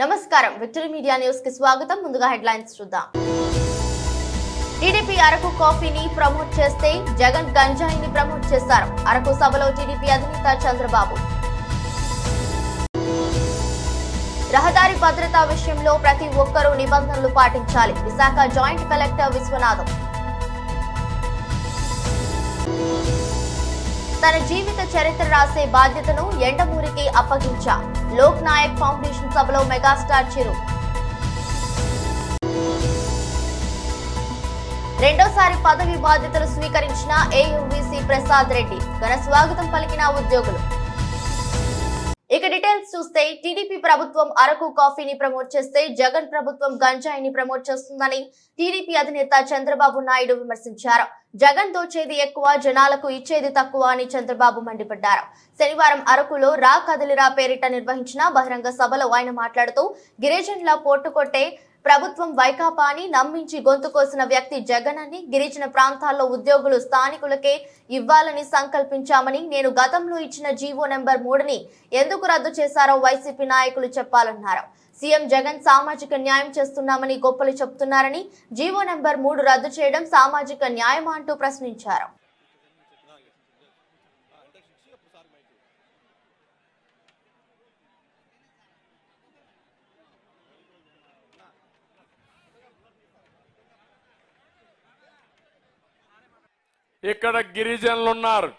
నమస్కారం victory media news కి స్వాగతం. ముందుగా హెడ్లైన్స్ చూద్దాం. టీడీపీ అరకు కాఫీని ప్రమోట్ చేస్తే జగన్ గంజాయిని ప్రమోట్ చేశారు. అరకు సభలో టీడీపీ అధినేత చంద్రబాబు. రహదారి భద్రతా విషయంలో ప్రతి ఒక్కరూ నిబంధనలు పాటించాలి. Visakha joint collector Viswanatham. తన జీవిత చరిత్ర రాసే బాధ్యతను ఎండమూరికి అప్పగించా. లోక్ నాయక్ ఫౌండేషన్ సభలో మెగాస్టార్ చిరు. రెండోసారి పదవి బాధ్యతలు స్వీకరించిన ఏయువిసి ప్రసాద్ రెడ్డి. ఘన స్వాగతం పలికిన ఉద్యోగులు. ఇక డీటెయిల్స్ చూస్తే టీడీపీ ప్రభుత్వం అరకు కాఫీని ప్రమోట్ చేస్తే జగన్ ప్రభుత్వం గంజాయిని ప్రమోట్ చేస్తుందని టీడీపీ అధినేత చంద్రబాబు నాయుడు విమర్శించారు. జగన్ దోచేది ఎక్కువ, జనాలకు ఇచ్చేది తక్కువ అని చంద్రబాబు మండిపడ్డారు. శనివారం అరకులో రా కదిలిరా పేరిట నిర్వహించిన బహిరంగ సభలో ఆయన మాట్లాడుతూ గిరిజనుల పోట్టుకొట్టే ప్రభుత్వం వైకాపా అని నమ్మించి గొంతు కోసిన వ్యక్తి జగన్ అని, గిరిజన ప్రాంతాల్లో ఉద్యోగులు స్థానికులకే ఇవ్వాలని సంకల్పించామని, నేను గతంలో ఇచ్చిన జీవో నెంబర్ 3ని ఎందుకు రద్దు చేశారో వైసీపీ నాయకులు చెప్పాలన్నారు. సీఎం జగన్ సామాజిక న్యాయం చేస్తున్నామని గొప్పలు చెప్తున్నారని, జీవో నెంబర్ 3 రద్దు చేయడం సామాజిక న్యాయమా అంటూ ప్రశ్నించారు. ఇక్కడ గిరిజనులు ఉన్నారు.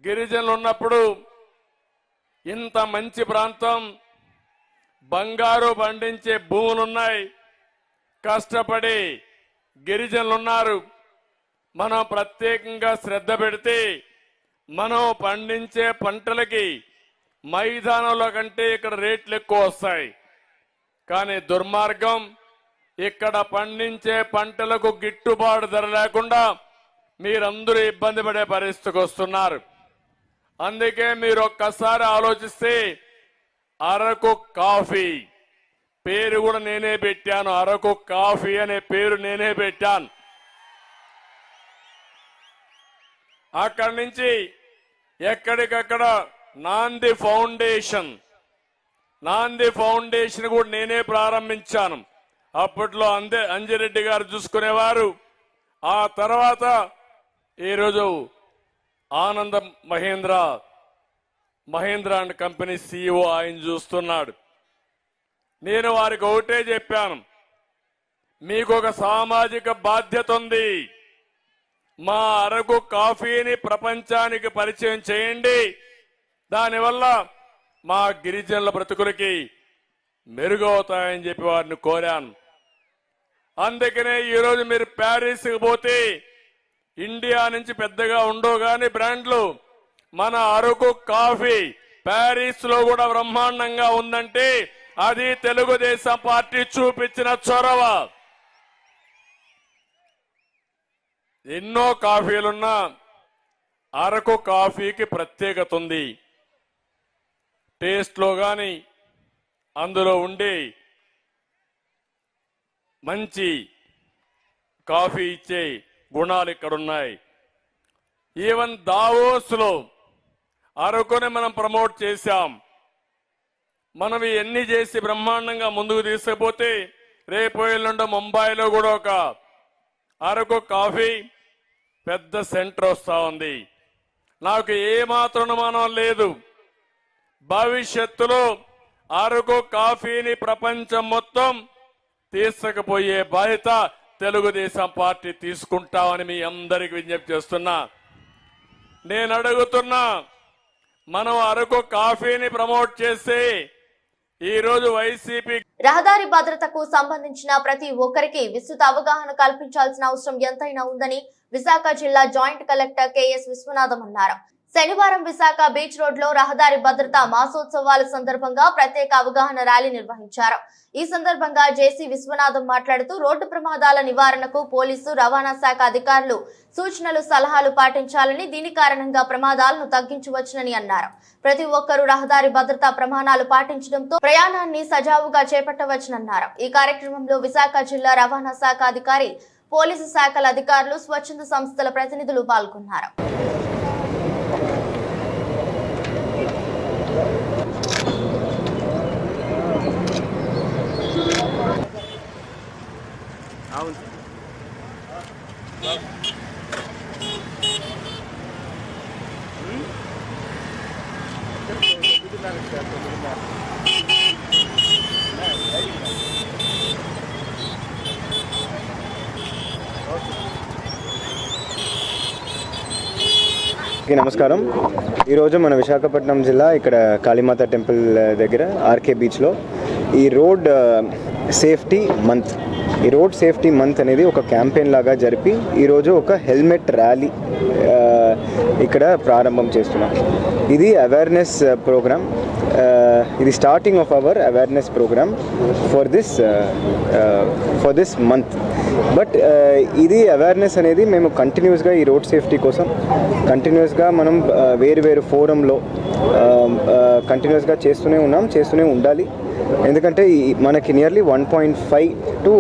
గిరిజనులు ఉన్నప్పుడు ఇంత మంచి ప్రాంతం, బంగారు పండించే భూములున్నాయి, కష్టపడి గిరిజనులు ఉన్నారు. మనం ప్రత్యేకంగా శ్రద్ధ పెడితే మనం పండించే పంటలకి మైదానంలో కంటే ఇక్కడ రేట్లు ఎక్కువ వస్తాయి. కానీ దుర్మార్గం, ఇక్కడ పండించే పంటలకు గిట్టుబాటు ధర లేకుండా మీరందరూ ఇబ్బంది పడే పరిస్థితికి వస్తున్నారు. అందుకే మీరు ఒక్కసారి ఆలోచిస్తే అరకు కాఫీ పేరు కూడా నేనే పెట్టాను. అరకు కాఫీ అనే పేరు నేనే పెట్టాను. అక్కడి నుంచి ఎక్కడికక్కడ నాంది ఫౌండేషన్ కూడా నేనే ప్రారంభించాను. అప్పట్లో అంజిరెడ్డి గారు చూసుకునేవారు. ఆ తర్వాత ఈరోజు ఆనంద మహేంద్ర అండ్ కంపెనీ CEO ఆయన చూస్తున్నాడు. నేను వారికి ఒకటే చెప్పాను, మీకు ఒక సామాజిక బాధ్యత ఉంది. మా అరకు కాఫీని ప్రపంచానికి పరిచయం చేయండి. దానివల్ల మా గిరిజనుల బ్రతుకులకి మెరుగవుతాయని చెప్పి వారిని కోరాను. అందుకనే ఈరోజు మీరు ప్యారిస్కి పోతే ఇండియా నుంచి పెద్దగా ఉండవు గాని బ్రాండ్లు, మన అరకు కాఫీ ప్యారిస్ లో కూడా బ్రహ్మాండంగా ఉందంటే అది తెలుగుదేశం పార్టీ చూపించిన చొరవ. ఎన్నో కాఫీలున్నా అరకు కాఫీకి ప్రత్యేకత ఉంది. టేస్ట్ లో గాని అందులో ఉండే మంచి కాఫీ ఇచ్చే గుణాలు ఇక్కడున్నాయి. ఈవెన్ దావోస్ లో అరకుని మనం ప్రమోట్ చేశాం. మనం ఇవన్నీ చేసి బ్రహ్మాండంగా ముందుకు తీసుకుపోతే రేపు ఎల్లుండి ముంబైలో కూడా ఒక అరకు కాఫీ పెద్ద సెంటర్ వస్తా ఉంది. నాకు ఏమాత్రం అనుమానం లేదు, భవిష్యత్తులో అరకు కాఫీని ప్రపంచం మొత్తం తీసుకుపోయే బాధ్యత తెలుగుదేశం పార్టీ తీసుకుంటామని మీ అందరికి విజ్ఞప్తి చేస్తున్నా. నేను అడుగుతున్నా, మనం అరకు కాఫీని ప్రమోట్ చేస్తే ఈరోజు వైసీపీ రహదారి భద్రతకు సంబంధించిన ప్రతి ఒక్కరికి విస్తృత అవగాహన కల్పించాల్సిన అవసరం ఎంతైనా ఉందని విశాఖ జిల్లా జాయింట్ కలెక్టర్ కెఎస్ విశ్వనాథం అన్నారు. శనివారం విశాఖ బీచ్ రోడ్ లో రహదారి భద్రతా మాసోత్సవాల సందర్భంగా ప్రత్యేక అవగాహన ర్యాలీ నిర్వహించారు. ఈ సందర్భంగా జేసీ విశ్వనాథం మాట్లాడుతూ రోడ్డు ప్రమాదాల నివారణకు పోలీసు, రవాణా శాఖ అధికారులు సూచనలు, సలహాలు పాటించాలని, దీని కారణంగా ప్రమాదాలను తగ్గించవచ్చునని అన్నారు. ప్రతి ఒక్కరూ రహదారి భద్రతా ప్రమాణాలు పాటించడంతో ప్రయాణాన్ని సజావుగా చేపట్టవచ్చునన్నారు. ఈ కార్యక్రమంలో విశాఖ జిల్లా రవాణా శాఖ అధికారి, పోలీసు శాఖల అధికారులు, స్వచ్ఛంద సంస్థల ప్రతినిధులు పాల్గొన్నారు. నమస్కారం. ఈరోజు మన విశాఖపట్నం జిల్లా ఇక్కడ కాళీమాత టెంపుల్ దగ్గర ఆర్కే బీచ్లో ఈ రోడ్ సేఫ్టీ మంత్ అనేది ఒక క్యాంపెయిన్ లాగా జరిపి ఈరోజు ఒక హెల్మెట్ ర్యాలీ ఇక్కడ ప్రారంభం చేస్తున్నాం. ఇది అవేర్నెస్ ప్రోగ్రామ్. ఇది starting of our awareness programme for this month. But ఇది అవేర్నెస్ అనేది మేము కంటిన్యూస్గా ఈ రోడ్ సేఫ్టీ కోసం కంటిన్యూస్గా మనం వేరు ఫోరంలో కంటిన్యూస్గా చేస్తూనే ఉండాలి. ఎందుకంటే మనకి nearly 1.5 to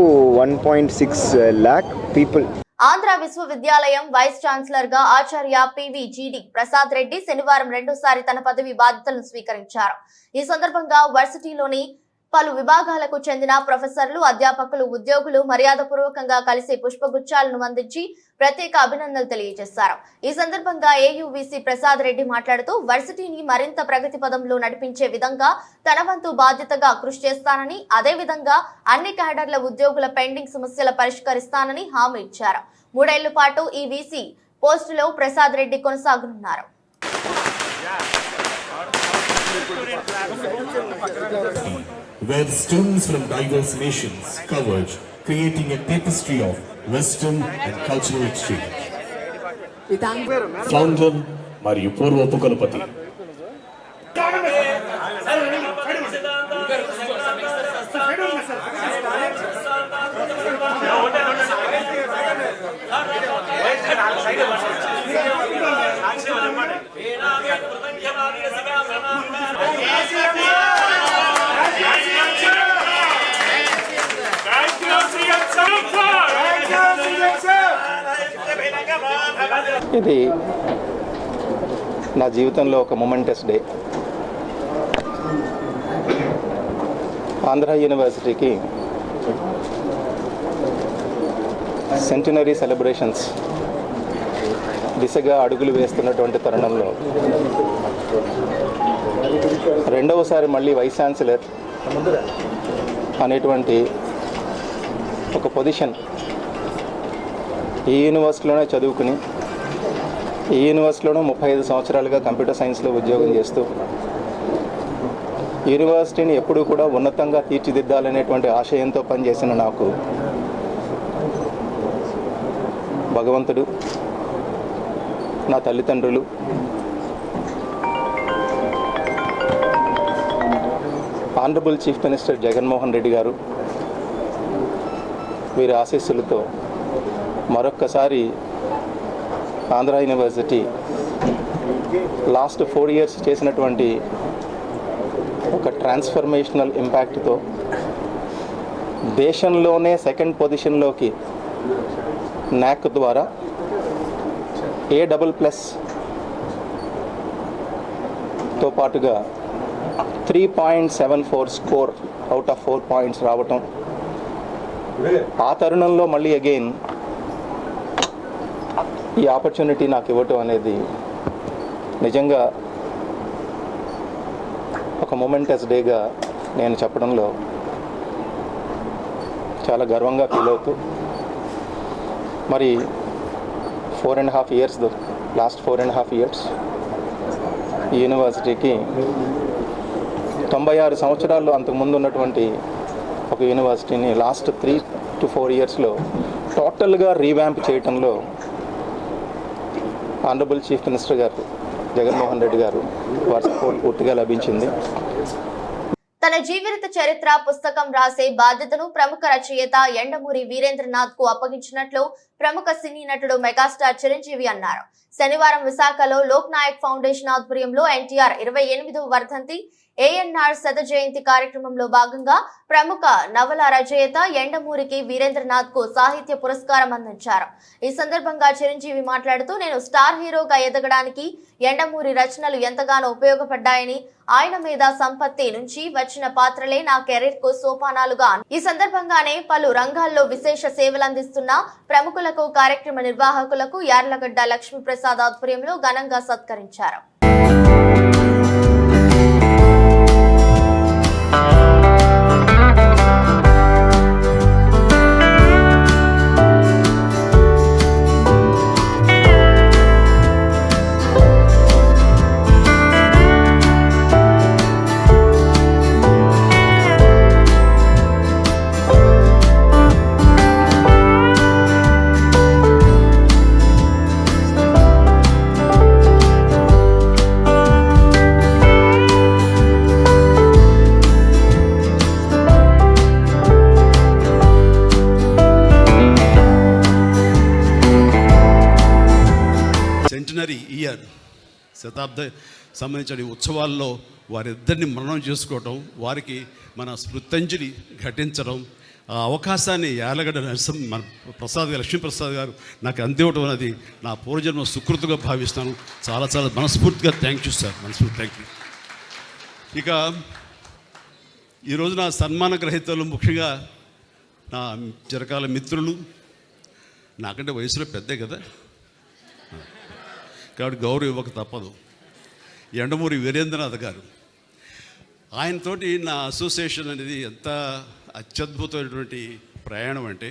1.6 lakh people. Andhra విశ్వవిద్యాలయం వైస్ ఛాన్సలర్ గా ఆచార్య పివిజిడి ప్రసాద్ రెడ్డి శనివారం రెండోసారి తన పదవి బాధ్యతలను స్వీకరించారు. ఈ సందర్భంగా వర్సిటీలోని పలు విభాగాలకు చెందిన ప్రొఫెసర్లు, అధ్యాపకులు, ఉద్యోగులు మర్యాదపూర్వకంగా కలిసి పుష్పగుచ్చాలను అందించి ప్రత్యేక అభినందనలు తెలియజేశారు. ఈ సందర్భంగా ఏయువిసి ప్రసాద్ రెడ్డి మాట్లాడుతూ వర్సిటీని మరింత ప్రగతి పదంలో నడిపించే విధంగా తన వంతు బాధ్యతగా కృషి చేస్తానని, అదేవిధంగా అన్ని క్యాడర్ల ఉద్యోగుల పెండింగ్ సమస్యల పరిష్కరిస్తానని హామీ ఇచ్చారు. 3 ఏళ్ల పాటు ఈ వీసీ పోస్టులో Prasad Reddy కొనసాగనున్నారు. Where students from diverse nations converge, creating a tapestry of wisdom and cultural exchange. Founder Mariu Purva Pukalapati. ఇది నా జీవితంలో ఒక మొమెంటస్ డే. ఆంధ్ర యూనివర్సిటీకి సెంటినరీ సెలబ్రేషన్స్ దిశగా అడుగులు వేస్తున్నటువంటి తరుణంలో రెండవసారి మళ్ళీ వైస్ ఛాన్సలర్ అనేటువంటి ఒక పొజిషన్ ఈ యూనివర్సిటీలోనే చదువుకుని ఈ యూనివర్సిటీలోనూ 35 సంవత్సరాలుగా కంప్యూటర్ సైన్స్లో ఉద్యోగం చేస్తూ యూనివర్సిటీని ఎప్పుడూ కూడా ఉన్నతంగా తీర్చిదిద్దాలనేటువంటి ఆశయంతో పనిచేసిన నాకు భగవంతుడు, నా తల్లిదండ్రులు, honourable chief minister Jaganmohan Reddy గారు వీరి ఆశీస్సులతో మరొక్కసారి ఆంధ్ర యూనివర్సిటీ లాస్ట్ 4 years చేసినటువంటి ఒక ట్రాన్స్ఫర్మేషనల్ ఇంపాక్ట్తో దేశంలోనే 2nd పొజిషన్లోకి NAC ద్వారా A++తో పాటుగా 3.74 స్కోర్ అవుట్ ఆఫ్ 4 points రావటం, ఆ తరుణంలో మళ్ళీ అగైన్ ఈ ఆపర్చునిటీ నాకు ఇవ్వటం అనేది నిజంగా ఒక మొమెంటస్ డేగా నేను చెప్పడంలో చాలా గర్వంగా ఫీల్ అవుతూ, మరి 4.5 years లాస్ట్ 4.5 years ఈ యూనివర్సిటీకి 96 సంవత్సరాల్లో అంతకుముందు ఉన్నటువంటి ఒక యూనివర్సిటీని లాస్ట్ 3 to 4 yearsలో టోటల్గా రీవ్యాంప్ చేయటంలో ఆనరబుల్ చీఫ్ మినిస్టర్ గారు జగన్మోహన్ రెడ్డి గారు వారి సపోర్ట్ పూర్తిగా లభించింది. తన జీవిత చరిత్ర పుస్తకం రాసే బాధ్యతను ప్రముఖ రచయిత యండమూరి వీరేంద్రనాథ్ కు అప్పగించినట్లు ప్రముఖ సినీ నటుడు మెగాస్టార్ చిరంజీవి అన్నారు. శనివారం విశాఖలో లోక్ నాయక్ ఫౌండేషన్ ఆధ్వర్యంలో ఎన్టీఆర్ 28వ వర్ధంతి ANR శత జయంతి కార్యక్రమంలో భాగంగా ప్రముఖ నవల రచయిత యండమూరికి వీరేంద్రనాథ్ కు సాహిత్య పురస్కారం అందించారు. ఈ సందర్భంగా చిరంజీవి మాట్లాడుతూ, నేను స్టార్ హీరోగా ఎదగడానికి యండమూరి రచనలు ఎంతగానో ఉపయోగపడ్డాయని, ఆయన మీద సంపత్తి నుంచి వచ్చిన పాత్రలే నా కెరీర్ కు సోపానాలుగా. ఈ సందర్భంగానే పలు రంగాల్లో విశేష సేవలందిస్తున్న ప్రముఖులకు, కార్యక్రమ నిర్వాహకులకు యార్లగడ్డ లక్ష్మీప్రసాద్ ఆధ్వర్యంలో ఘనంగా సత్కరించారు. సెంచరీ ఇయర్, శతాబ్ద సంబంధించిన ఉత్సవాల్లో వారిద్దరిని మననం చేసుకోవటం, వారికి మన స్మృత్యంజలి ఘటించడం, ఆ అవకాశాన్ని యాలగడ్డ మన ప్రసాద్ గారు, లక్ష్మీప్రసాద్ గారు నాకు అందివ్వడం అనేది నా పూర్వజన్మ సుకృతిగా భావిస్తాను. చాలా చాలా మనస్ఫూర్తిగా థ్యాంక్ యూ సార్, మనస్ఫూర్తి థ్యాంక్ యూ. ఇక ఈరోజు నా సన్మాన గ్రహీతలు ముఖ్యంగా నా చిరకాల మిత్రులు, నాకంటే వయసులో పెద్దే కదా కాబట్టి గౌరవం ఇవ్వక తప్పదు. ఎండమూరి వీరేంద్రనాథ్ గారు, ఆయనతోటి నా అసోసియేషన్ అనేది ఎంత అత్యద్భుతమైనటువంటి ప్రయాణం అంటే,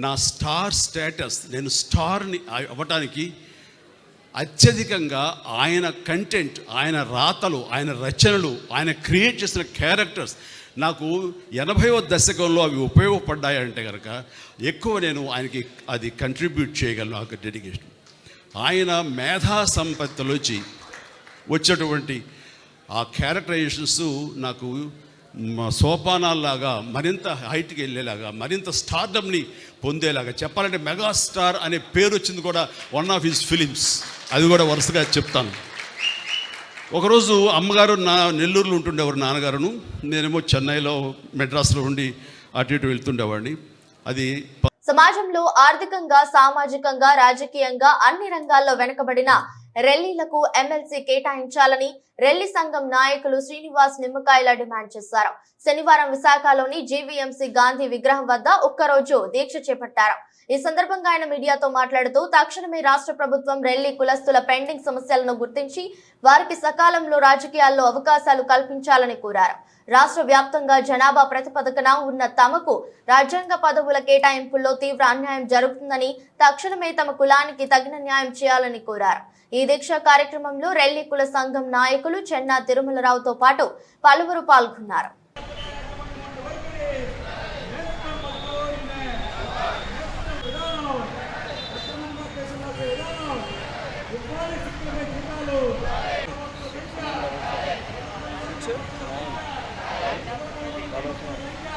నా స్టార్ స్టేటస్, నేను స్టార్ని అవ్వటానికి అత్యధికంగా ఆయన కంటెంట్, ఆయన రాతలు, ఆయన రచనలు, ఆయన క్రియేట్ చేసిన క్యారెక్టర్స్ నాకు 80వ దశకంలో అవి ఉపయోగపడ్డాయంటే కనుక ఎక్కువ నేను ఆయనకి అది కంట్రిబ్యూట్ చేయగలను. ఆ డెడికేషన్ ఆయన మేధా సంపత్తిలోంచి వచ్చేటువంటి ఆ క్యారెక్టరైజేషన్స్ నాకు సోపానాల్లాగా మరింత హైట్కి వెళ్ళేలాగా, మరింత స్టార్డమ్ని పొందేలాగా, చెప్పాలంటే మెగాస్టార్ అనే పేరు వచ్చింది కూడా వన్ ఆఫ్ హిస్ ఫిలిమ్స్. అది కూడా వరుసగా చెప్తాను. ఒకరోజు అమ్మగారు నెల్లూరులో ఉంటుండేవారు, నాన్నగారును, నేనేమో చెన్నైలో మెడ్రాస్లో ఉండి అటు ఇటు వెళ్తుండేవాడిని. అది సమాజంలో ఆర్థికంగా, సామాజికంగా, రాజకీయంగా అన్ని రంగాల్లో వెనుకబడిన రెల్లీలకు ఎమ్మెల్సీ కేటాయించాలని రెల్లి సంఘం నాయకులు శ్రీనివాస్ నిమ్మకాయల డిమాండ్ చేశారు. శనివారం విశాఖలోని జీవీఎంసీ గాంధీ విగ్రహం వద్ద ఒక్కరోజు దీక్ష చేపట్టారు. ఈ సందర్భంగా ఆయన మీడియాతో మాట్లాడుతూ తక్షణమే రాష్ట్ర ప్రభుత్వం రెల్లి కులస్తుల పెండింగ్ సమస్యలను గుర్తించి వారికి సకాలంలో రాజకీయాల్లో అవకాశాలు కల్పించాలని కోరారు. రాష్ట్ర వ్యాప్తంగా జనాభా ప్రతిపదికన ఉన్న తమకు రాజ్యాంగ పదవుల కేటాయింపుల్లో తీవ్ర అన్యాయం జరుగుతుందని, తక్షణమే తమ కులానికి తగిన న్యాయం చేయాలని కోరారు. ఈ దీక్ష కార్యక్రమంలో రెల్లి కుల సంఘం నాయకులు చెన్నా తిరుమలరావుతో పాటు పలువురు పాల్గొన్నారు.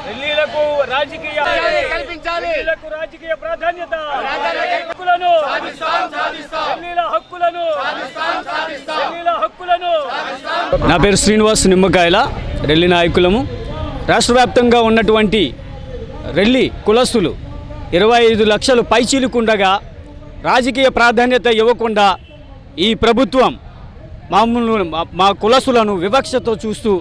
రెల్లీలకు రాజకీయ కల్పించాలి, రెల్లీలకు రాజకీయ ప్రాధాన్యత, హక్కులను రెల్లీల హక్కులను. నా పేరు శ్రీనివాస్ నిమ్మకాయల, రెల్లి నాయకులము. రాష్ట్ర వ్యాప్తంగా ఉన్నటువంటి రెల్లి కులస్తులు 25 లక్షలు పైచీలుకుండగా రాజకీయ ప్రాధాన్యత ఇవ్వకుండా ఈ ప్రభుత్వం మా కులస్తులను వివక్షతో చూస్తూ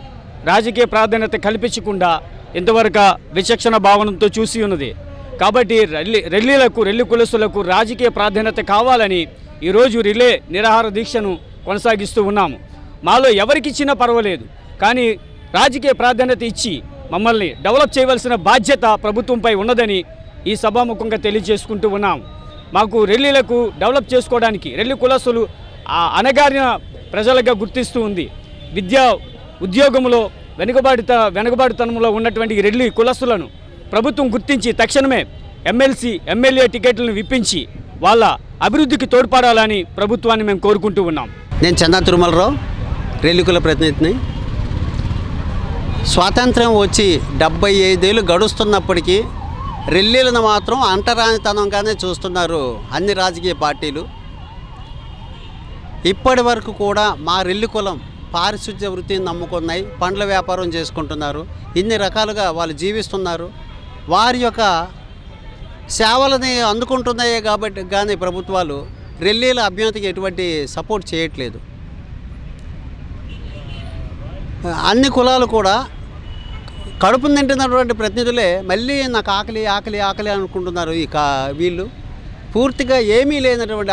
రాజకీయ ప్రాధాన్యత కల్పించకుండా ఇంతవరకు విచక్షణ భావనతో చూసి ఉన్నది. కాబట్టి రెల్లి కులస్తులకు రాజకీయ ప్రాధాన్యత కావాలని ఈరోజు రిలే నిరాహార దీక్షను కొనసాగిస్తూ ఉన్నాము. మాలో ఎవరికిచ్చినా పర్వాలేదు, కానీ రాజకీయ ప్రాధాన్యత ఇచ్చి మమ్మల్ని డెవలప్ చేయవలసిన బాధ్యత ప్రభుత్వంపై ఉన్నదని ఈ సభాముఖంగా తెలియజేసుకుంటూ ఉన్నాము. మాకు రెల్లీలకు డెవలప్ చేసుకోవడానికి రెల్లి కులస్తులు అనగారిన ప్రజలుగా గుర్తిస్తూ ఉంది. విద్యా ఉద్యోగంలో వెనుకబాటుతనంలో ఉన్నటువంటి రెల్లి కులస్తులను ప్రభుత్వం గుర్తించి తక్షణమే ఎమ్మెల్యే టికెట్లను విప్పించి వాళ్ళ అభివృద్ధికి తోడ్పడాలని ప్రభుత్వాన్ని మేము కోరుకుంటూ ఉన్నాం. నేను చెన్నా తిరుమలరావు, రెల్లి కుల ప్రతినిధిని. స్వాతంత్ర్యం వచ్చి 75 ఏళ్ళు గడుస్తున్నప్పటికీ రెల్లీలను మాత్రం అంటరానితనంగానే చూస్తున్నారు అన్ని రాజకీయ పార్టీలు. ఇప్పటి వరకు కూడా మా రెల్లి కులం పారిశుద్ధ్య వృత్తిని నమ్ముకున్నాయి, పండ్ల వ్యాపారం చేసుకుంటున్నారు, ఇన్ని రకాలుగా వాళ్ళు జీవిస్తున్నారు. వారి యొక్క సేవలని అందుకుంటున్నాయే కాబట్టి కానీ ప్రభుత్వాలు రెల్లీల అభ్యున్నతికి ఎటువంటి సపోర్ట్ చేయట్లేదు. అన్ని కులాలు కూడా కడుపును తింటున్నటువంటి ప్రతినిధులే మళ్ళీ నాకు ఆకలి అనుకుంటున్నారు. వీళ్ళు పూర్తిగా ఏమీ లేనటువంటి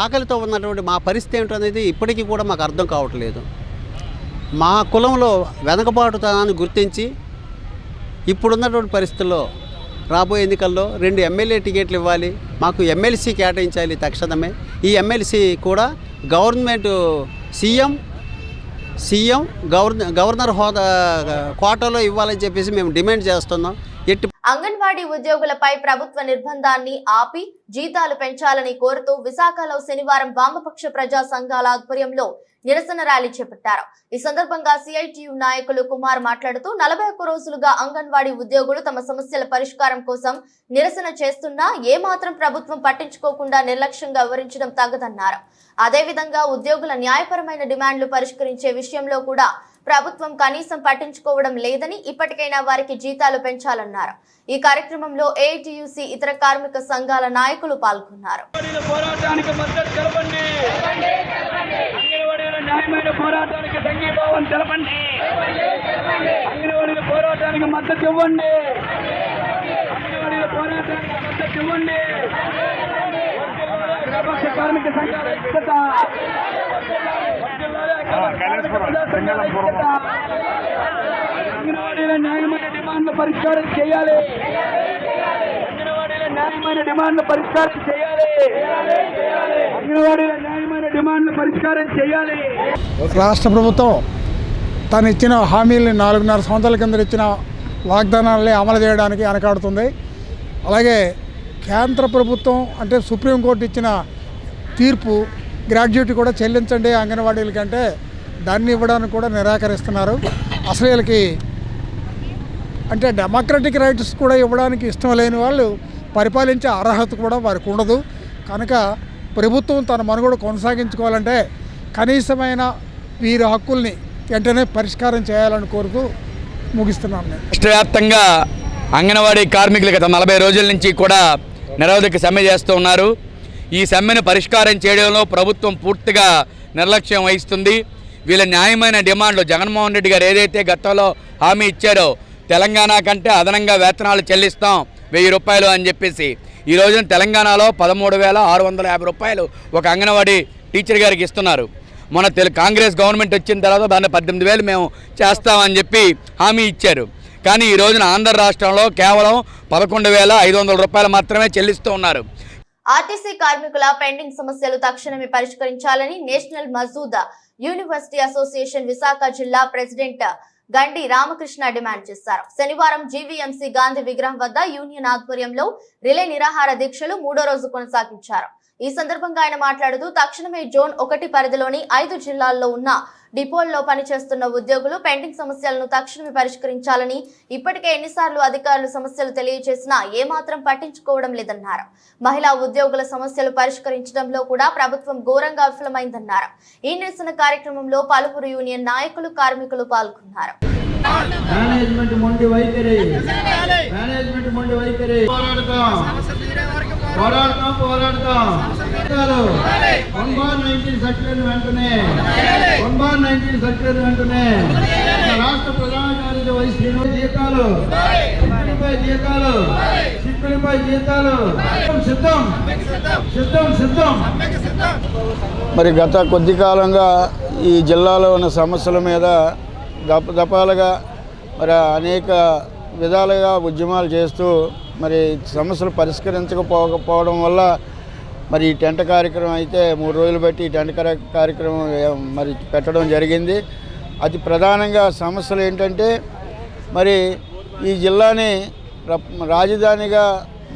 ఆకలితో ఉన్నటువంటి మా పరిస్థితి ఏమిటనేది ఇప్పటికీ కూడా మాకు అర్థం కావట్లేదు. మా కులంలో వెనకబాటుతనాన్ని గుర్తించి ఇప్పుడున్నటువంటి పరిస్థితుల్లో రాబోయే ఎన్నికల్లో 2 ఎమ్మెల్యే టికెట్లు ఇవ్వాలి, మాకు ఎమ్మెల్సీ కేటాయించాలి తక్షణమే. ఈ ఎమ్మెల్సీ కూడా గవర్నమెంట్ సీఎం గవర్నర్ హోదా కోటాలో ఇవ్వాలని చెప్పేసి మేము డిమాండ్ చేస్తున్నాం. అంగన్వాడీ ఉద్యోగులపై ప్రభుత్వ నిర్బంధాన్ని ఆపి జీతాలు పెంచాలని కోరుతూ విశాఖలో శనివారం వామపక్ష ప్రజా సంఘాల ఆధ్వర్యంలో నిరసన ర్యాలీ చేపట్టారు. ఈ సందర్భంగా సిఐటియు నాయకులు కుమార్ మాట్లాడుతూ 41 రోజులుగా అంగన్వాడీ ఉద్యోగులు తమ సమస్యల పరిష్కారం కోసం నిరసన చేస్తున్నా ఏమాత్రం ప్రభుత్వం పట్టించుకోకుండా నిర్లక్ష్యంగా వివరించడం తగదన్నారు. అదేవిధంగా ఉద్యోగుల న్యాయపరమైన డిమాండ్లు పరిష్కరించే విషయంలో కూడా ప్రభుత్వం కనీసం పట్టించుకోవడం లేదని, ఇప్పటికైనా వారికి జీతాలు పెంచాలన్నారు. ఈ కార్యక్రమంలో ఏఐటియుసి ఇతర కార్మిక సంఘాల నాయకులు పాల్గొన్నారు. కార్మిక సంఘాల ఐక్యత, అంగన్వాడీల న్యాయమైన డిమాండ్లు పరిష్కారం చేయాలి. అంగన్వాడీల న్యాయమైన డిమాండ్లు పరిష్కారం చేయాలి. అంగన్వాడీల న్యాయమైన డిమాండ్లు పరిష్కారం చేయాలి. రాష్ట్ర ప్రభుత్వం తను ఇచ్చిన హామీలని 4.5 సంవత్సరాల కింద ఇచ్చిన వాగ్దానాలని అమలు చేయడానికి వెనకాడుతుంది. అలాగే కేంద్ర ప్రభుత్వం అంటే సుప్రీంకోర్టు ఇచ్చిన తీర్పు గ్రాడ్యుయేట్ కూడా చెల్లించండి అంగన్వాడీల కంటే దాన్ని ఇవ్వడానికి కూడా నిరాకరిస్తున్నారు. అసలు వీళ్ళకి అంటే డెమోక్రటిక్ రైట్స్ కూడా ఇవ్వడానికి ఇష్టం లేని వాళ్ళు పరిపాలించే అర్హత కూడా వారికి ఉండదు. కనుక ప్రభుత్వం తన మనుగడ కొనసాగించుకోవాలంటే కనీసమైన వీరి హక్కుల్ని వెంటనే పరిష్కారం చేయాలని కోరుతూ ముగిస్తున్నాను. రాష్ట్ర వ్యాప్తంగా అంగన్వాడీ కార్మికులు గత 40 రోజుల నుంచి కూడా నిరవధిక సమ్మె చేస్తూ ఉన్నారు. ఈ సమ్మెను పరిష్కారం చేయడంలో ప్రభుత్వం పూర్తిగా నిర్లక్ష్యం వహిస్తుంది. వీళ్ళ న్యాయమైన డిమాండ్లు జగన్మోహన్ రెడ్డి గారు ఏదైతే గతంలో హామీ ఇచ్చారో తెలంగాణ కంటే అదనంగా వేతనాలు చెల్లిస్తాం 1000 రూపాయలు అని చెప్పేసి ఈ రోజున తెలంగాణలో 13,650 రూపాయలు ఒక అంగన్వాడీ టీచర్ గారికి ఇస్తున్నారు. మన కాంగ్రెస్ గవర్నమెంట్ వచ్చిన తర్వాత దాన్ని 18,000 మేము చేస్తామని చెప్పి హామీ ఇచ్చారు. కానీ ఈ రోజున ఆంధ్ర రాష్ట్రంలో కేవలం 11,500 రూపాయలు మాత్రమే చెల్లిస్తూ ఉన్నారు. ఆర్టీసీ కార్మికుల పెండింగ్ సమస్యలు తక్షణమే పరిష్కరించాలని national Mazdoor university association Visakha జిల్లా ప్రెసిడెంట్ గండి రామకృష్ణ డిమాండ్ చేశారు. శనివారం జీవీఎంసీ గాంధీ విగ్రహం వద్ద యూనియన్ ఆధ్వర్యంలో రిలే నిరాహార దీక్షలు 3వ రోజు కొనసాగించారు. ఈ సందర్భంగా ఆయన మాట్లాడుతూ తక్షణమే జోన్ 1 పరిధిలోని 5 జిల్లాల్లో ఉన్న డిపోల్లో పనిచేస్తున్న ఉద్యోగులు పెండింగ్ సమస్యలను తక్షణమే పరిష్కరించాలని, ఇప్పటికే ఎన్నిసార్లు అధికారులు సమస్యలు తెలియజేసినా ఏమాత్రం పట్టించుకోవడం లేదన్నారు. మహిళా ఉద్యోగుల సమస్యలు పరిష్కరించడంలో కూడా ప్రభుత్వం ఘోరంగా విఫలమైందన్నారు. ఈ నిరసన కార్యక్రమంలో పలువురు యూనియన్ నాయకులు, కార్మికులు పాల్గొన్నారు. పోరాడతాం 1/19 సర్క్యులర్ వెంటనే రాష్ట్ర ప్రధాన కార్యదర్శి వైస్ జీతాలు సిద్ధం. మరి గత కొద్ది కాలంగా ఈ జిల్లాలో ఉన్న సమస్యల మీద దపాలుగా మరి అనేక విధాలుగా ఉద్యమాలు చేస్తూ మరి సమస్యలు పరిష్కరించకపోవడం వల్ల మరి ఈ టెంట్ కార్యక్రమం అయితే 3 రోజులు బట్టి ఈ టెంట్ కార్యక్రమం మరి పెట్టడం జరిగింది. అతి ప్రధానంగా సమస్యలు ఏంటంటే మరి ఈ జిల్లాని రాజధానిగా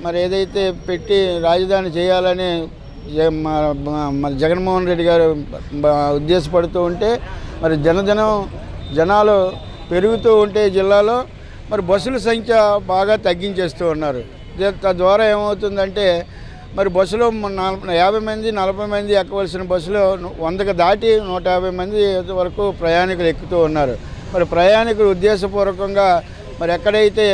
మరి ఏదైతే పెట్టి రాజధాని చేయాలని మరి జగన్మోహన్ రెడ్డి గారు ఉద్దేశపడుతూ ఉంటే మరి జనాలు పెరుగుతూ ఉంటే జిల్లాలో మరి బస్సుల సంఖ్య బాగా తగ్గించేస్తూ ఉన్నారు. తద్వారా ఏమవుతుందంటే మరి బస్సులో 50 మంది 40 మంది ఎక్కవలసిన బస్సులో 100కు దాటి 150 మంది వరకు ప్రయాణికులు ఎక్కుతూ ఉన్నారు. మరి ప్రయాణికులు ఉద్దేశపూర్వకంగా మరి ఎక్కడైతే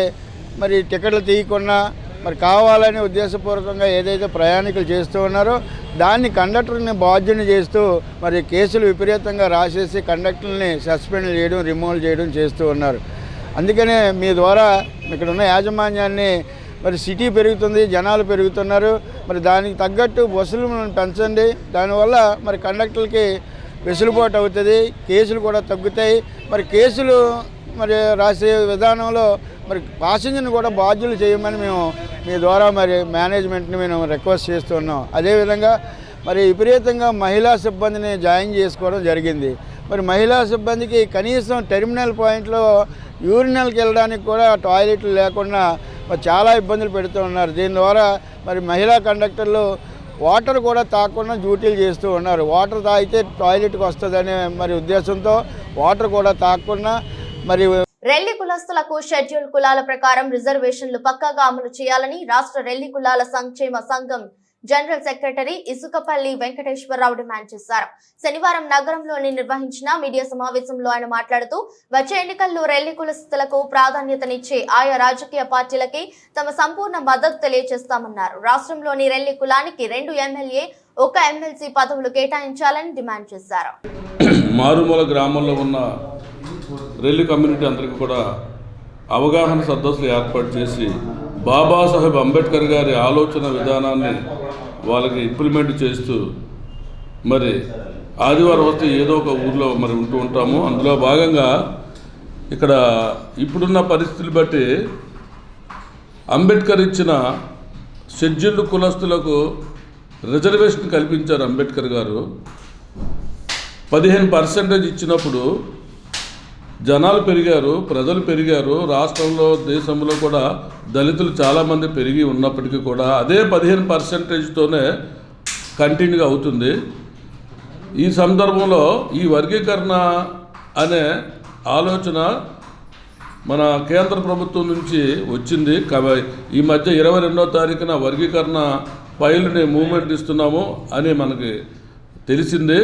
మరి టికెట్లు తీయకుండా మరి కావాలని ఉద్దేశపూర్వకంగా ఏదైతే ప్రయాణికులు చేస్తూ ఉన్నారో దాన్ని కండక్టర్ని బాధ్యుని చేస్తూ మరి కేసులు విపరీతంగా రాసేసి కండక్టర్ని సస్పెండ్ చేయడం, రిమూవ్ చేయడం చేస్తూ ఉన్నారు. అందుకనే మీ ద్వారా ఇక్కడ ఉన్న యాజమాన్యాన్ని మరి సిటీ పెరుగుతుంది, జనాలు పెరుగుతున్నారు, మరి దానికి తగ్గట్టు బస్సులు పెంచండి. దానివల్ల మరి కండక్టర్లకి వెసులుబాటు అవుతుంది, కేసులు కూడా తగ్గుతాయి. మరి కేసులు మరి రాసే విధానంలో మరి ప్యాసింజర్ని కూడా బాధ్యులు చేయమని మేము మీ ద్వారా మరి మేనేజ్మెంట్ని మేము రిక్వెస్ట్ చేస్తున్నాం. అదేవిధంగా మరి విపరీతంగా మహిళా సిబ్బందిని జాయిన్ చేసుకోవడం జరిగింది. మరి మహిళా సిబ్బందికి కనీసం టెర్మినల్ పాయింట్లో యూరినల్కి వెళ్ళడానికి కూడా టాయిలెట్లు లేకుండా మరి చాలా ఇబ్బందులు పెడుతూ ఉన్నారు. దీని ద్వారా మరి మహిళా కండక్టర్లు వాటర్ కూడా తాగకుండా డ్యూటీలు చేస్తూ ఉన్నారు. వాటర్ తాగితే టాయిలెట్కి వస్తుందనే మరి ఉద్దేశంతో వాటర్ కూడా తాగకుండా మరి రెల్లి కులస్తులకు షెడ్యూల్ కులాల ప్రకారం రిజర్వేషన్లు పక్కాగా అమలు చేయాలని రాష్ట్ర రెల్లి కులాల సంక్షేమ సంఘం general secretary Isukapalli Venkateswararao demand చేశారు. శనివారం నగరంలోని నిర్వహించిన మీడియా సమావేశంలో ఆయన మాట్లాడుతూ వచ్చే ఎన్నికల్లో రెల్లి కులస్తులకు ప్రాధాన్యతనిచ్చే ఆయా రాజకీయ పార్టీలకి తమ సంపూర్ణ మద్దతు తెలియజేస్తామన్నారు. రాష్ట్రంలోని రెల్లి కులానికి 2 ఎమ్మెల్యే 1 ఎమ్మెల్సీ పదవులు కేటాయించాలని డిమాండ్ చేశారు. మారుమూల గ్రామంలో ఉన్న రెల్లి కమ్యూనిటీ అందరికీ కూడా అవగాహన సదస్సులు ఏర్పాటు చేసి బాబాసాహెబ్ అంబేద్కర్ గారి ఆలోచన విధానాన్ని వాళ్ళకి ఇంప్లిమెంట్ చేస్తూ మరి ఆదివారం వస్తే ఏదో ఒక ఊర్లో మరి ఉంటూ ఉంటాము. అందులో భాగంగా ఇక్కడ ఇప్పుడున్న పరిస్థితులు బట్టి అంబేద్కర్ ఇచ్చిన షెడ్యూల్డ్ కులస్తులకు రిజర్వేషన్ కల్పించారు. అంబేద్కర్ గారు 15% ఇచ్చినప్పుడు జనాలు పెరిగారు, ప్రజలు పెరిగారు. రాష్ట్రంలో, దేశంలో కూడా దళితులు చాలామంది పెరిగి ఉన్నప్పటికీ కూడా అదే 15%తోనే కంటిన్యూ అవుతుంది. ఈ సందర్భంలో ఈ వర్గీకరణ అనే ఆలోచన మన కేంద్ర ప్రభుత్వం నుంచి వచ్చింది. ఈ మధ్య 22వ తారీఖున వర్గీకరణ ఫైల్ని మూవ్మెంట్ ఇస్తున్నాము అని మనకి తెలిసింది.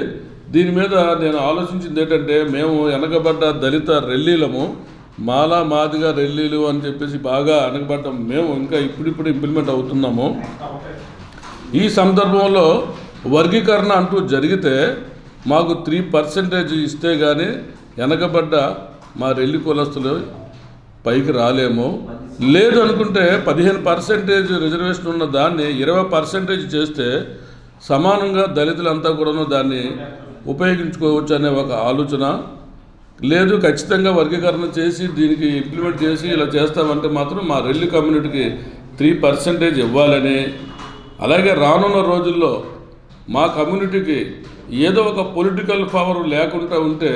దీని మీద నేను ఆలోచించింది ఏంటంటే, మేము వెనకబడ్డ దళిత రెల్లీలము, మాలా మాదిగా రెల్లీలు అని చెప్పేసి బాగా వెనకబడ్డం మేము ఇంకా ఇప్పుడిప్పుడు ఇంప్లిమెంట్ అవుతున్నాము. ఈ సందర్భంలో వర్గీకరణ అంటూ జరిగితే మాకు 3% ఇస్తే కానీ వెనకబడ్డ మా రెల్లి కులస్తులు పైకి రాలేము. లేదు అనుకుంటే 15% రిజర్వేషన్ ఉన్న దాన్ని 20% చేస్తే సమానంగా దళితులంతా కూడాను దాన్ని ఉపయోగించుకోవచ్చు అనే ఒక ఆలోచన. లేదు ఖచ్చితంగా వర్గీకరణ చేసి దీనికి ఇంప్లిమెంట్ చేసి ఇలా చేస్తామంటే మాత్రం మా రెల్లి కమ్యూనిటీకి 3% ఇవ్వాలని, అలాగే రానున్న రోజుల్లో మా కమ్యూనిటీకి ఏదో ఒక పొలిటికల్ పవర్ లేకుండా ఉంటే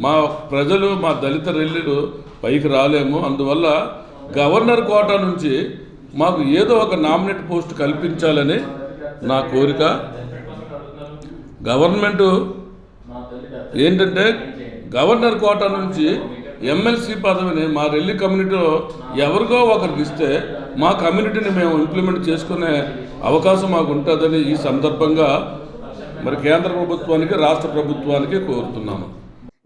మా ప్రజలు, మా దళిత రెల్లీలు పైకి రాలేము. అందువల్ల గవర్నర్ కోటా నుంచి మాకు ఏదో ఒక నామినేట్ పోస్ట్ కల్పించాలని నా కోరిక. గవర్నమెంటు ఏంటంటే గవర్నర్ కోటా నుంచి ఎమ్మెల్సీ పదవిని మా రెల్లి కమ్యూనిటీలో ఎవరికో ఒకరికి ఇస్తే మా కమ్యూనిటీని మేము ఇంప్లిమెంట్ చేసుకునే అవకాశం మాకు ఉంటుందని ఈ సందర్భంగా మరి కేంద్ర ప్రభుత్వానికి, రాష్ట్ర ప్రభుత్వానికి కోరుతున్నాను.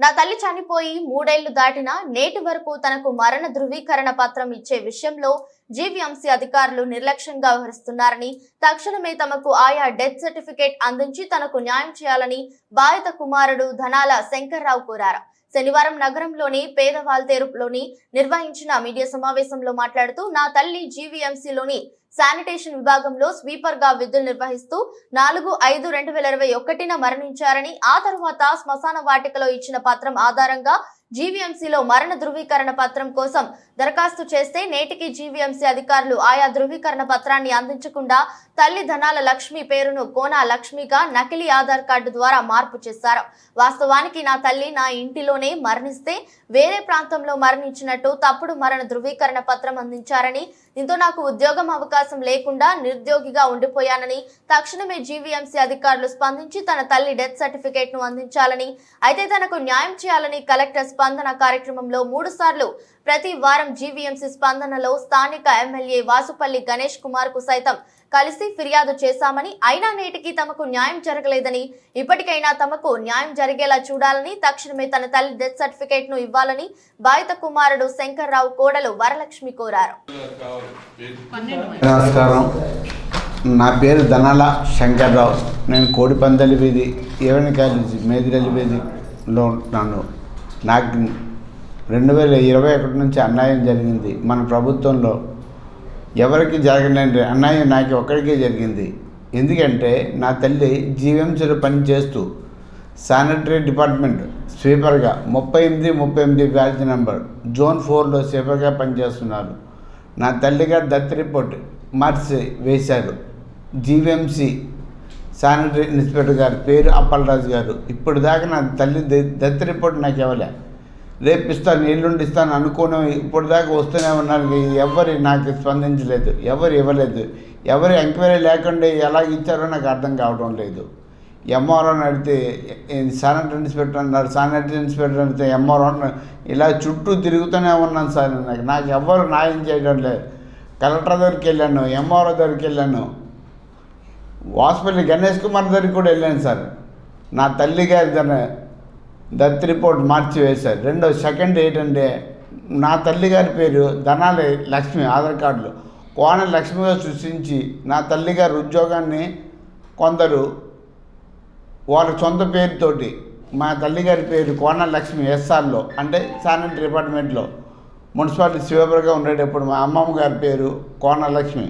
నా తల్లి చనిపోయి 3 ఏళ్లు దాటినా నేటి వరకు తనకు మరణ ధృవీకరణ పత్రం ఇచ్చే విషయంలో జీవీఎంసీ అధికారులు నిర్లక్ష్యంగా వ్యవహరిస్తున్నారని, తక్షణమే తమకు ఆయా డెత్ సర్టిఫికేట్ అందించి తనకు న్యాయం చేయాలని బాధిత కుమారుడు ధనాల శంకర్రావు కోరారు. శనివారం నగరంలోని పేదవాల్తేరులోని నిర్వహించిన మీడియా సమావేశంలో మాట్లాడుతూ, నా తల్లి జీవీఎంసీలోని శానిటేషన్ విభాగంలో స్వీపర్ గా విధులు నిర్వహిస్తూ 4/5/2021న మరణించారని, ఆ తరువాత శ్మశాన వాటికలో ఇచ్చిన పత్రం ఆధారంగా జీవీఎంసీలో మరణ ధృవీకరణ పత్రం కోసం దరఖాస్తు చేస్తే నేటికి జీవీఎంసీ అధికారులు ఆయా ధృవీకరణ పత్రాన్ని అందించకుండా తల్లి ధనాల లక్ష్మి పేరును కోనా లక్ష్మిగా నకిలీ ఆధార్ కార్డు ద్వారా మార్పు చేశారు. వాస్తవానికి నా తల్లి నా ఇంటిలోనే మరణిస్తే వేరే ప్రాంతంలో మరణించినట్టు తప్పుడు మరణ ధృవీకరణ పత్రం అందించారని, దీంతో నాకు ఉద్యోగం అవకాశం లేకుండా నిరుద్యోగిగా ఉండిపోయానని, తక్షణమే జీవీఎంసీ అధికారులు స్పందించి తన తల్లి డెత్ సర్టిఫికేట్ ను అందించాలని, అయితే తనకు న్యాయం చేయాలని కలెక్టర్ స్పందన కార్యక్రమంలో 3 సార్లు ప్రతి వారం జీవీఎంసీ స్పందనలో స్థానిక ఎమ్మెల్యే వాసుపల్లి గణేష్ కుమార్ కు సైతం కలిసి ఫిర్యాదు చేశామని, అయినా నేటికి తమకు న్యాయం జరగలేదని, ఇప్పటికైనా తమకు న్యాయం జరిగేలా చూడాలని, తక్షణమే తన తల్లి డెత్ సర్టిఫికేట్ ను ఇవ్వాలని బాధిత కుమారుడు శంకర్రావు కోడలు వరలక్ష్మి కోరారు. నమస్కారం, నా పేరు ధనాల శంకర్రావు. నేను కోడిపందలి వీధి ఏవని కాలేజీ మేదిరల్లి వీధిలో ఉంటున్నాను. నాకు 2021 నుంచి అన్యాయం జరిగింది. మన ప్రభుత్వంలో ఎవరికి జరగలేని అన్యాయం నాకు ఒక్కడికే జరిగింది. ఎందుకంటే నా తల్లి జీవీఎంసీలో పనిచేస్తూ శానిటరీ డిపార్ట్మెంట్ స్వీపర్గా 38 బ్యాచ్ నెంబర్ జోన్ 4లో స్వీపర్గా పనిచేస్తున్నారు. నా తల్లి గారు డెత్ రిపోర్ట్ మార్చి వేశారు. జీవీఎంసీ శానిటరీ ఇన్స్పెక్టర్ గారు పేరు అప్పలరాజు గారు ఇప్పుడు దాకా నా తల్లి డెత్ రిపోర్ట్ నాకు ఇవ్వలే. రేపు ఇస్తాను ఎల్లుండి ఇస్తాను అనుకోని ఇప్పుడు దాకా వస్తూనే ఉన్నారు. ఎవరు నాకు స్పందించలేదు, ఎవరు ఇవ్వలేదు. ఎవరు ఎంక్వైరీ లేకుండా ఎలా ఇచ్చారో నాకు అర్థం కావడం లేదు. ఎంఆర్ఓని అడిగితే శానిటరీ ఇన్స్పెక్టర్ అన్నారు, శానిటరీ ఇన్స్పెక్టర్ అడిగితే ఎంఆర్ఓ ఇలా చుట్టూ తిరుగుతూనే ఉన్నాను సార్. నాకు ఎవ్వరు న్యాయం చేయడం లేదు. కలెక్టర్ దగ్గరికి వెళ్ళాను, ఎంఆర్ఓ దగ్గరికి వెళ్ళాను, హాస్పిటల్ గణేష్ కుమార్ దగ్గరికి కూడా వెళ్ళాను సార్. నా తల్లి గారి డెత్ రిపోర్ట్ మార్చి వేశారు. సెకండ్ ఏంటంటే నా తల్లి గారి పేరు ధనాలి లక్ష్మి, ఆధార్ కార్డులో కోన లక్ష్మిగా సృష్టించి నా తల్లి గారి ఉద్యోగాన్ని కొందరు వాళ్ళ సొంత పేరుతోటి మా తల్లి గారి పేరు కోన లక్ష్మి ఎస్ఆర్లో అంటే శానిటరీ డిపార్ట్మెంట్లో మున్సిపాలిటీ శివపురగా ఉండేటప్పుడు మా అమ్మమ్మ గారి పేరు కోన లక్ష్మి.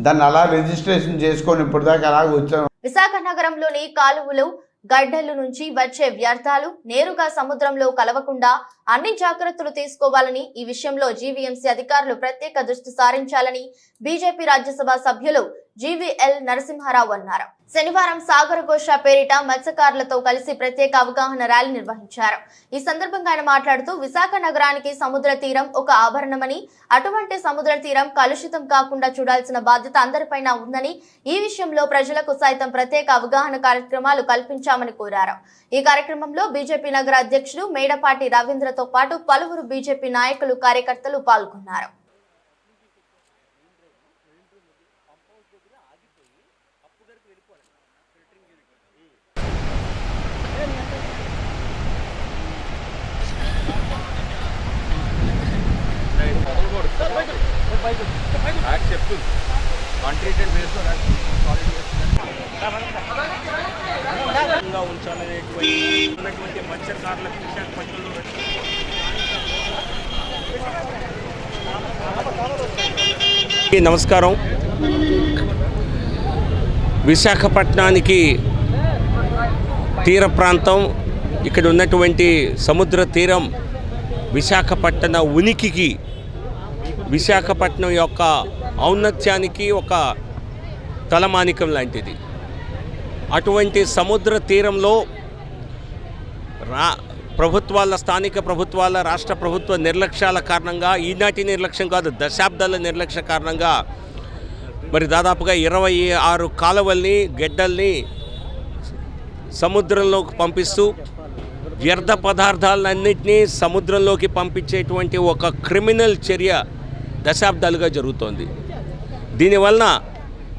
దాన్ని అలా రిజిస్ట్రేషన్ చేసుకొని ఇప్పుడు దాకా అలాగే వచ్చాను. విశాఖ నగరంలోని కాలువలు గడ్డలు నుంచి వచ్చే వ్యర్థాలు నేరుగా సముద్రంలో కలవకుండా అన్ని జాగ్రత్తలు తీసుకోవాలని, ఈ విషయంలో జీవీఎంసీ అధికారులు ప్రత్యేక దృష్టి సారించాలని బీజేపీ రాజ్యసభ సభ్యులు జీవీఎల్ నరసింహారావు అన్నారు. శనివారం సాగరఘోష పేరిట మత్స్యకారులతో కలిసి ప్రత్యేక అవగాహన ర్యాలీ నిర్వహించారు. ఈ సందర్భంగా ఆయన మాట్లాడుతూ విశాఖ నగరానికి సముద్ర తీరం ఒక ఆభరణమని, అటువంటి సముద్ర తీరం కలుషితం కాకుండా చూడాల్సిన బాధ్యత అందరిపైన ఉందని, ఈ విషయంలో ప్రజలకు సైతం ప్రత్యేక అవగాహన కార్యక్రమాలు కల్పించామని కోరారు. ఈ కార్యక్రమంలో బీజేపీ నగర అధ్యక్షుడు మేడపాటి రవీంద్రతో పాటు పలువురు బీజేపీ నాయకులు, కార్యకర్తలు పాల్గొన్నారు. నమస్కారం. విశాఖపట్నానికి తీర ప్రాంతం, ఇక్కడ ఉన్నటువంటి సముద్ర తీరం విశాఖపట్న ఉనికికి, విశాఖపట్నం యొక్క ఔన్నత్యానికి ఒక తలమానికం లాంటిది. అటువంటి సముద్ర తీరంలో ప్రభుత్వాల, స్థానిక ప్రభుత్వాల, రాష్ట్ర ప్రభుత్వ నిర్లక్ష్యాల కారణంగా, ఈనాటి నిర్లక్ష్యం కాదు దశాబ్దాల నిర్లక్ష్య కారణంగా మరి దాదాపుగా 26 కాలువల్ని, గెడ్డల్ని సముద్రంలోకి పంపిస్తూ వ్యర్థ పదార్థాలన్నింటినీ సముద్రంలోకి పంపించేటువంటి ఒక క్రిమినల్ చర్య దశాబ్దాలుగా జరుగుతోంది. దీనివలన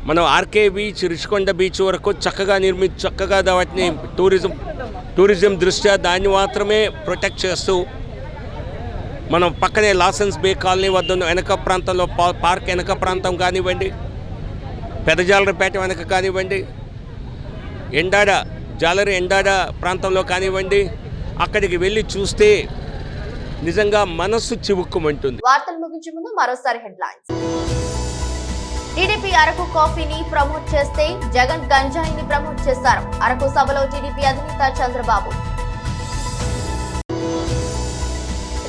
మనం ఆర్కే బీచ్, రిషికొండ బీచ్ వరకు చక్కగా వాటిని టూరిజం దృష్ట్యా దాన్ని మాత్రమే ప్రొటెక్ట్ చేస్తూ, మనం పక్కనే లాసెన్స్ బే కాలనీ వద్ద వెనక ప్రాంతంలో పార్క్ వెనక ప్రాంతం కానివ్వండి, పెదజాలరిపేట వెనక కానివ్వండి, ఎండాడ ప్రాంతంలో కానివ్వండి, అక్కడికి వెళ్ళి చూస్తే నిజంగా మనస్సు చివుక్కుమంటుంది. వార్తలు ముగించే ముందు మరోసారి హెడ్లైన్స్. టీడీపీ అరకు కాఫీని ప్రమోట్ చేస్తే జగన్ గంజాయిని ప్రమోట్ చేశారు. అరకు సభలో టీడీపీ అధినేత చంద్రబాబు.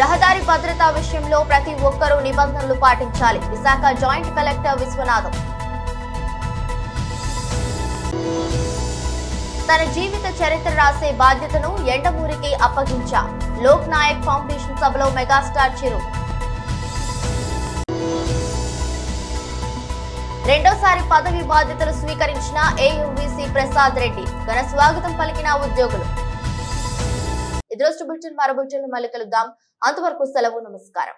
రహదారి భద్రతా విషయంలో ప్రతి ఒక్కరూ నిబంధనలు పాటించాలి. Visakha joint collector Viswanatham. తన జీవిత చరిత్ర రాసే బాధ్యతను ఎండమూరికి అప్పగించా. లోక్ నాయక్ ఫౌండేషన్ సభలో మెగాస్టార్ చిరు. రెండోసారి పదవి బాధ్యతలు స్వీకరించిన ఏయువీసీ ప్రసాద్ రెడ్డి. ఘన స్వాగతం పలికిన ఉద్యోగులు. ఇదృష్టి బులెటిన్, మరో బులెటిన్ మళ్ళీ కలుద్దాం. అంతవరకు సెలవు, నమస్కారం.